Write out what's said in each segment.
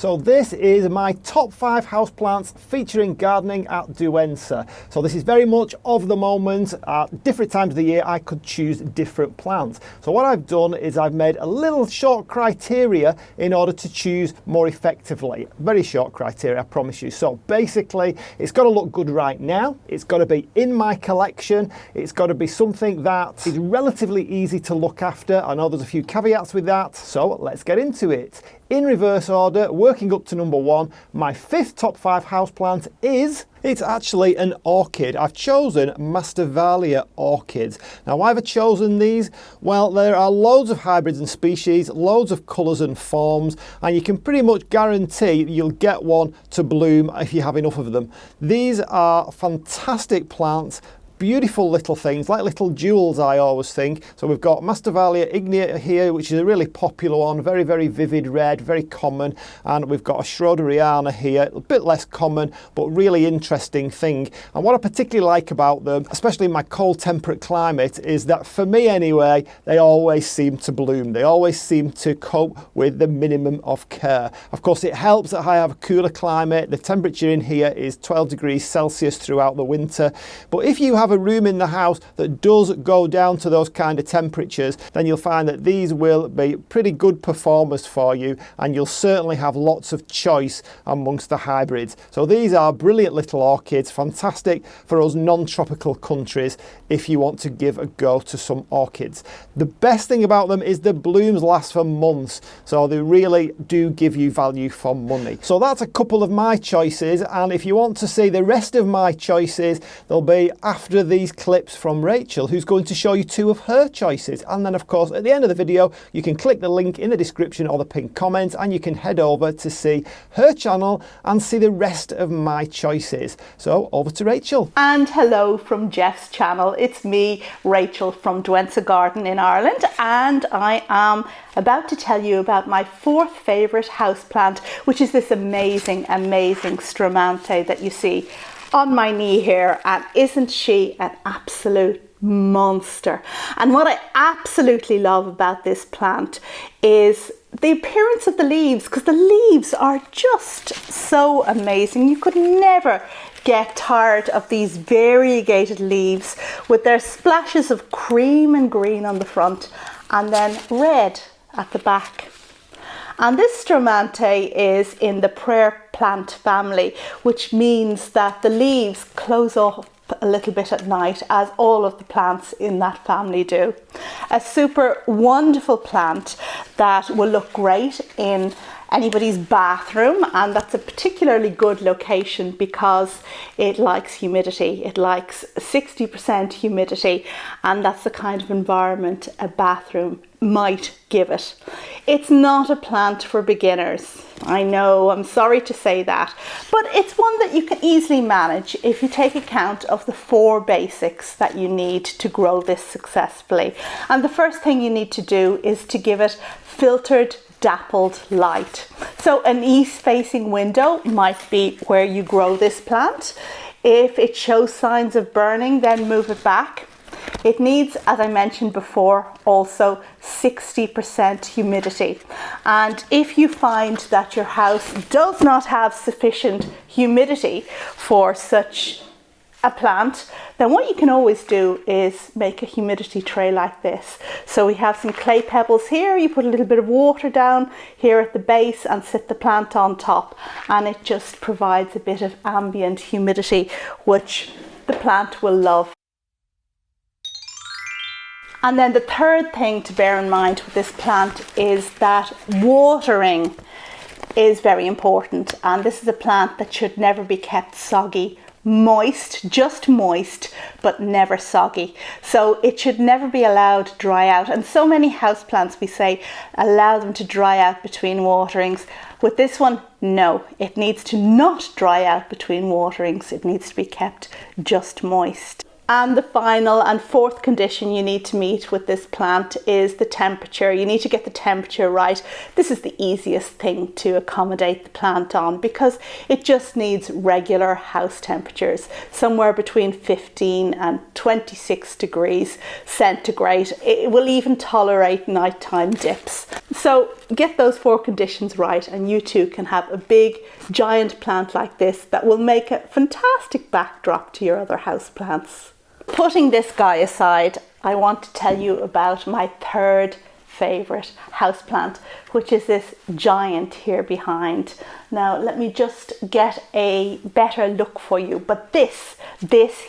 So this is my top 5 houseplants featuring gardening at Douentza. So this is very much of the moment. At different times of the year I could choose different plants. So what I've done is I've made a little short criteria in order to choose more effectively. Very short criteria, I promise you. So basically it's got to look good right now. It's got to be in my collection. It's got to be something that is relatively easy to look after. I know there's a few caveats with that. So let's get into it. In reverse order, working up to number 1, my 5th top 5 houseplant is, it's actually an orchid. I've chosen Masdevallia orchids. Now why have I chosen these? Well, there are loads of hybrids and species, loads of colours and forms, and you can pretty much guarantee you'll get one to bloom if you have enough of them. These are fantastic plants. Beautiful little things, like little jewels, I always think. So we've got Masdevallia ignea here, which is a really popular one, very, very vivid red, very common. And we've got a Schroderiana here, a bit less common, but really interesting thing. And what I particularly like about them, especially in my cold temperate climate, is that for me anyway, they always seem to bloom. They always seem to cope with the minimum of care. Of course, it helps that I have a cooler climate. The temperature in here is 12 degrees Celsius throughout the winter. But if you have a room in the house that does go down to those kind of temperatures, then you'll find that these will be pretty good performers for you, and you'll certainly have lots of choice amongst the hybrids. So these are brilliant little orchids, fantastic for us non-tropical countries if you want to give a go to some orchids. The best thing about them is the blooms last for months, so they really do give you value for money. So that's a couple of my choices, and if you want to see the rest of my choices, they'll be after these clips from Rachel, who's going to show you 2 of her choices. And then of course at the end of the video you can click the link in the description or the pinned comment and you can head over to see her channel and see the rest of my choices. So over to Rachel. And hello from Jeff's channel. It's me, Rachel from Douentza Garden in Ireland, and I am about to tell you about my 4th favourite houseplant, which is this amazing Stramante that you see on my knee here. And isn't she an absolute monster? And what I absolutely love about this plant is the appearance of the leaves, because the leaves are just so amazing. You could never get tired of these variegated leaves with their splashes of cream and green on the front and then red at the back. And this Stramante is in the prayer plant family, which means that the leaves close off a little bit at night, as all of the plants in that family do. A super wonderful plant that will look great in anybody's bathroom, and that's a particularly good location because it likes humidity. It likes 60% humidity, and that's the kind of environment a bathroom might give it. It's not a plant for beginners. I know, I'm sorry to say that, but it's one that you can easily manage if you take account of the 4 basics that you need to grow this successfully. And the first thing you need to do is to give it filtered dappled light. So an east-facing window might be where you grow this plant. If it shows signs of burning, then move it back. It needs, as I mentioned before, also 60% humidity. And if you find that your house does not have sufficient humidity for such a plant, then what you can always do is make a humidity tray like this. So we have some clay pebbles here, you put a little bit of water down here at the base and sit the plant on top, and it just provides a bit of ambient humidity, which the plant will love. And then the third thing to bear in mind with this plant is that watering is very important, and this is a plant that should never be kept soggy. Moist, just moist, but never soggy. So it should never be allowed to dry out. And so many houseplants, we say, allow them to dry out between waterings. With this one, no, it needs to not dry out between waterings. It needs to be kept just moist. And the final and fourth condition you need to meet with this plant is the temperature. You need to get the temperature right. This is the easiest thing to accommodate the plant on because it just needs regular house temperatures, somewhere between 15 and 26 degrees centigrade. It will even tolerate nighttime dips. So get those four conditions right and you too can have a big giant plant like this that will make a fantastic backdrop to your other house plants. Putting this guy aside, I want to tell you about my third favourite houseplant, which is this giant here behind. Now let me just get a better look for you, but this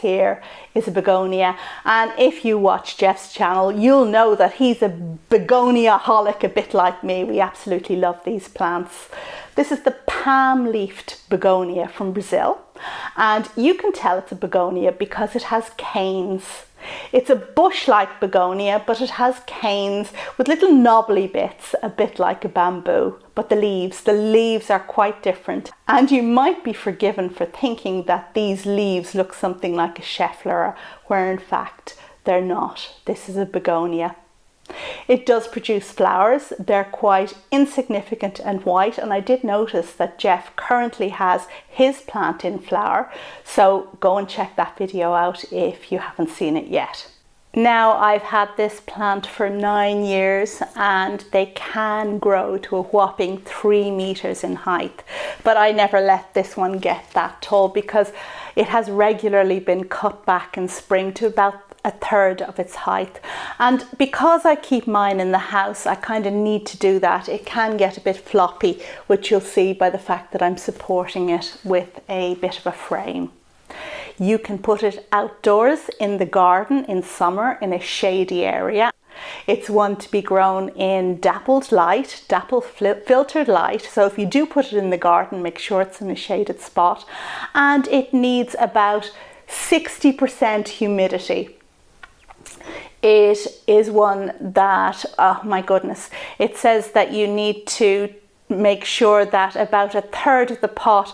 here is a begonia, and if you watch Jeff's channel you'll know that he's a begonia-holic, a bit like me. We absolutely love these plants. This is the palm-leafed begonia from Brazil, and you can tell it's a begonia because it has canes. It's a bush-like begonia, but it has canes with little knobbly bits, a bit like a bamboo. But the leaves are quite different. And you might be forgiven for thinking that these leaves look something like a Schefflera, where in fact they're not. This is a begonia. It does produce flowers. They're quite insignificant and white, and I did notice that Jeff currently has his plant in flower, so go and check that video out if you haven't seen it yet. Now I've had this plant for 9 years and they can grow to a whopping 3 meters in height, but I never let this one get that tall because it has regularly been cut back in spring to about 1/3 of its height, and because I keep mine in the house I kind of need to do that. It can get a bit floppy, which you'll see by the fact that I'm supporting it with a bit of a frame. You can put it outdoors in the garden in summer in a shady area. It's one to be grown in dappled light, filtered light. So if you do put it in the garden, make sure it's in a shaded spot, and it needs about 60% humidity. It is one that, oh my goodness, it says that you need to make sure that about 1/3 of the pot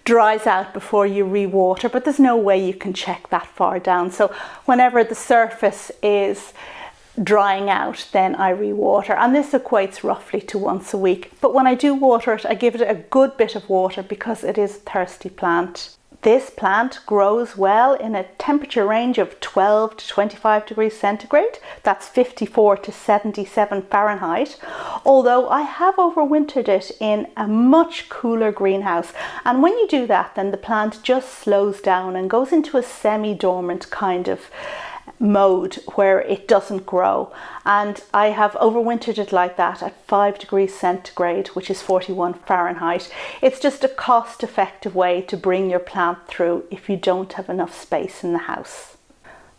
dries out before you re-water, but there's no way you can check that far down. So whenever the surface is drying out, then I re-water, and this equates roughly to once a week. But when I do water it, I give it a good bit of water because it is a thirsty plant. This plant grows well in a temperature range of 12 to 25 degrees centigrade. That's 54 to 77 Fahrenheit. Although I have overwintered it in a much cooler greenhouse. And when you do that, then the plant just slows down and goes into a semi-dormant kind of mode where it doesn't grow, and I have overwintered it like that at 5 degrees centigrade, which is 41 Fahrenheit. It's just a cost-effective way to bring your plant through if you don't have enough space in the house.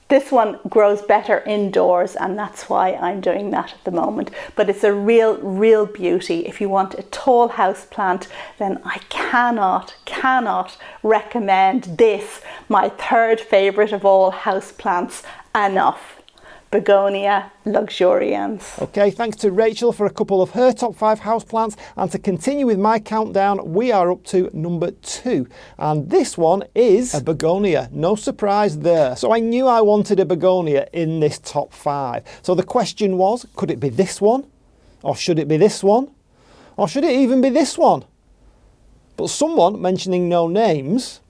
This one grows better indoors, and that's why I'm doing that at the moment, but it's a real beauty. If you want a tall house plant, then I cannot recommend this, my third favorite of all house plants, enough. Begonia luxurians. Okay, thanks to Rachel for a couple of her top 5 houseplants, and to continue with my countdown, we are up to number 2, and this one is a begonia. No surprise there. So I knew I wanted a begonia in this top 5. So the question was, could it be this one? Or should it be this one? Or should it even be this one? But someone, mentioning no names,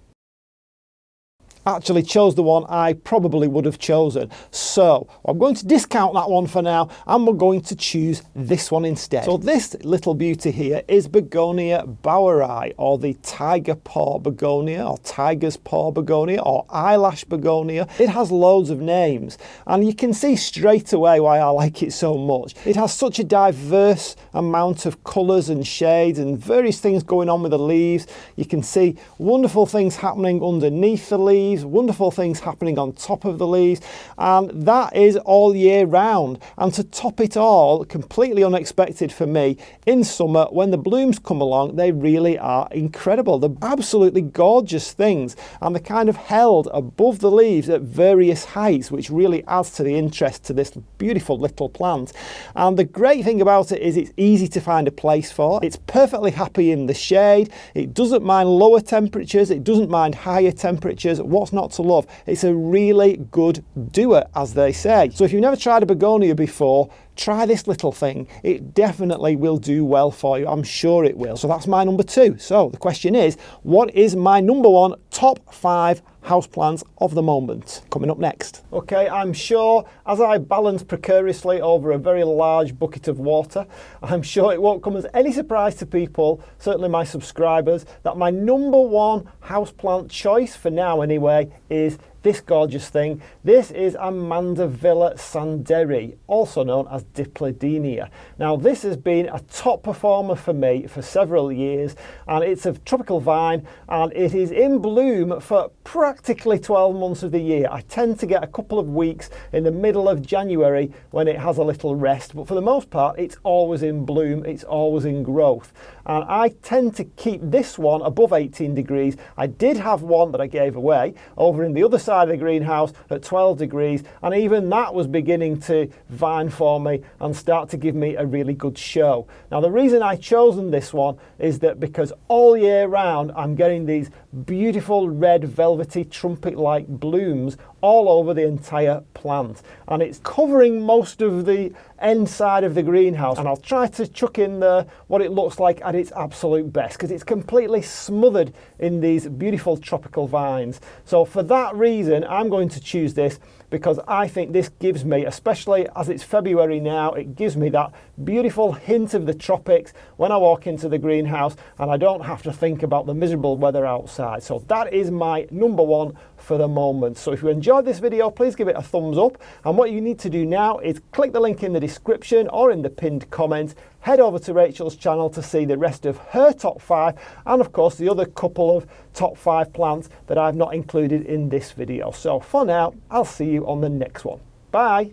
actually chose the one I probably would have chosen. So I'm going to discount that one for now, and we're going to choose this one instead. So this little beauty here is Begonia baueri, or the tiger paw begonia, or tiger's paw begonia, or eyelash begonia. It has loads of names, and you can see straight away why I like it so much. It has such a diverse amount of colours and shades and various things going on with the leaves. You can see wonderful things happening underneath the leaves, wonderful things happening on top of the leaves, and that is all year round. And to top it all, completely unexpected for me, in summer when the blooms come along, they really are incredible. They're absolutely gorgeous things, and they're kind of held above the leaves at various heights, which really adds to the interest to this beautiful little plant. And the great thing about it is it's easy to find a place for. It's perfectly happy in the shade. It doesn't mind lower temperatures, it doesn't mind higher temperatures. What what's not to love? It's a really good doer, as they say. So if you've never tried a begonia before, try this little thing. It definitely will do well for you. I'm sure it will. So that's my number 2. So the question is, what is my number 1 top 5 houseplants of the moment? Coming up next. Okay, I'm sure as I balance precariously over a very large bucket of water, I'm sure it won't come as any surprise to people, certainly my subscribers, that my number 1 houseplant choice, for now anyway, is this gorgeous thing. This is a Mandevilla Sanderi, also known as Dipladenia. Now this has been a top performer for me for several years, and it's a tropical vine and it is in bloom for practically 12 months of the year. I tend to get a couple of weeks in the middle of January when it has a little rest, but for the most part it's always in bloom, it's always in growth. And I tend to keep this one above 18 degrees. I did have one that I gave away over in the other side of the greenhouse at 12 degrees, and even that was beginning to vine for me and start to give me a really good show. Now the reason I chosen this one is that because all year round I'm getting these beautiful red velvety trumpet-like blooms all over the entire plant, and it's covering most of the end side of the greenhouse, and I'll try to chuck in there what it looks like at its absolute best because it's completely smothered in these beautiful tropical vines. So for that reason I'm going to choose this, because I think this gives me, especially as it's February now, it gives me that beautiful hint of the tropics when I walk into the greenhouse and I don't have to think about the miserable weather outside. So that is my number 1 for the moment. So if you enjoyed this video, please give it a thumbs up, and what you need to do now is click the link in the description or in the pinned comment, head over to Rachel's channel to see the rest of her top 5 and of course the other couple of top 5 plants that I've not included in this video. So for now, I'll see you on the next one. Bye.